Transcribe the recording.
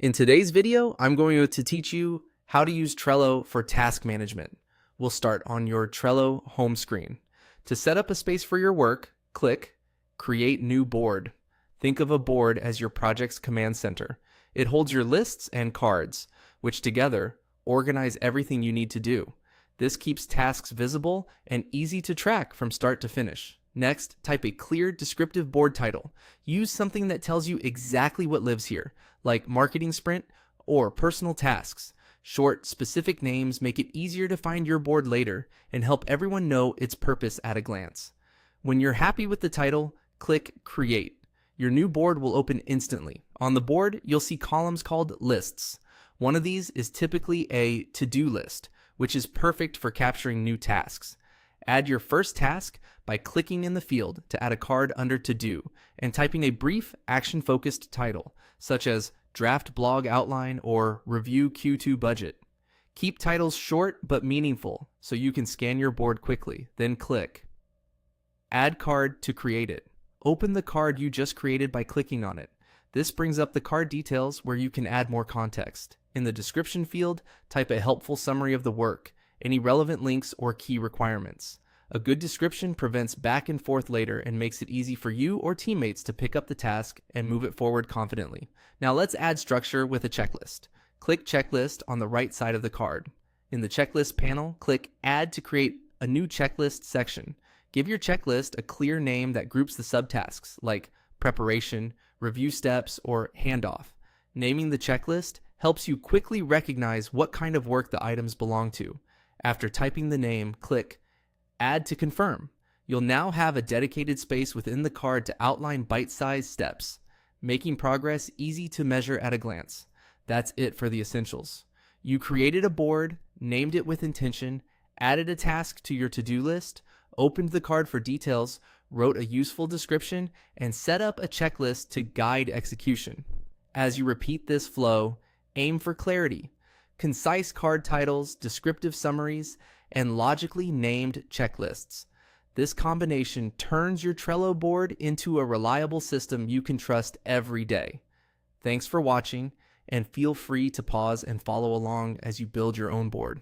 In today's video, I'm going to teach you how to use Trello for task management. We'll start on your Trello home screen. To set up a space for your work, click Create New Board. Think of a board as your project's command center. It holds your lists and cards, which together organize everything you need to do. This keeps tasks visible and easy to track from start to finish. Next, type a clear, descriptive board title. Use something that tells you exactly what lives here, like marketing sprint or personal tasks. Short, specific names make it easier to find your board later and help everyone know its purpose at a glance. When you're happy with the title, click Create. Your new board will open instantly. On the board, you'll see columns called lists. One of these is typically a to-do list, which is perfect for capturing new tasks. Add your first task by clicking in the field to add a card under To Do and typing a brief, action-focused title, such as Draft Blog Outline or Review Q2 Budget. Keep titles short but meaningful so you can scan your board quickly. Then click Add Card to create it. Open the card you just created by clicking on it. This brings up the card details where you can add more context. In the description field, type a helpful summary of the work, any relevant links or key requirements. A good description prevents back and forth later and makes it easy for you or teammates to pick up the task and move it forward confidently. Now let's add structure with a checklist. Click Checklist on the right side of the card. In the Checklist panel, click Add to create a new checklist section. Give your checklist a clear name that groups the subtasks like preparation, review steps, or handoff. Naming the checklist helps you quickly recognize what kind of work the items belong to. After typing the name, click Add to confirm. You'll now have a dedicated space within the card to outline bite-sized steps, making progress easy to measure at a glance. That's it for the essentials. You created a board, named it with intention, added a task to your to-do list, opened the card for details, wrote a useful description, and set up a checklist to guide execution. As you repeat this flow, aim for clarity, concise card titles, descriptive summaries, and logically named checklists. This combination turns your Trello board into a reliable system you can trust every day. Thanks for watching, and feel free to pause and follow along as you build your own board.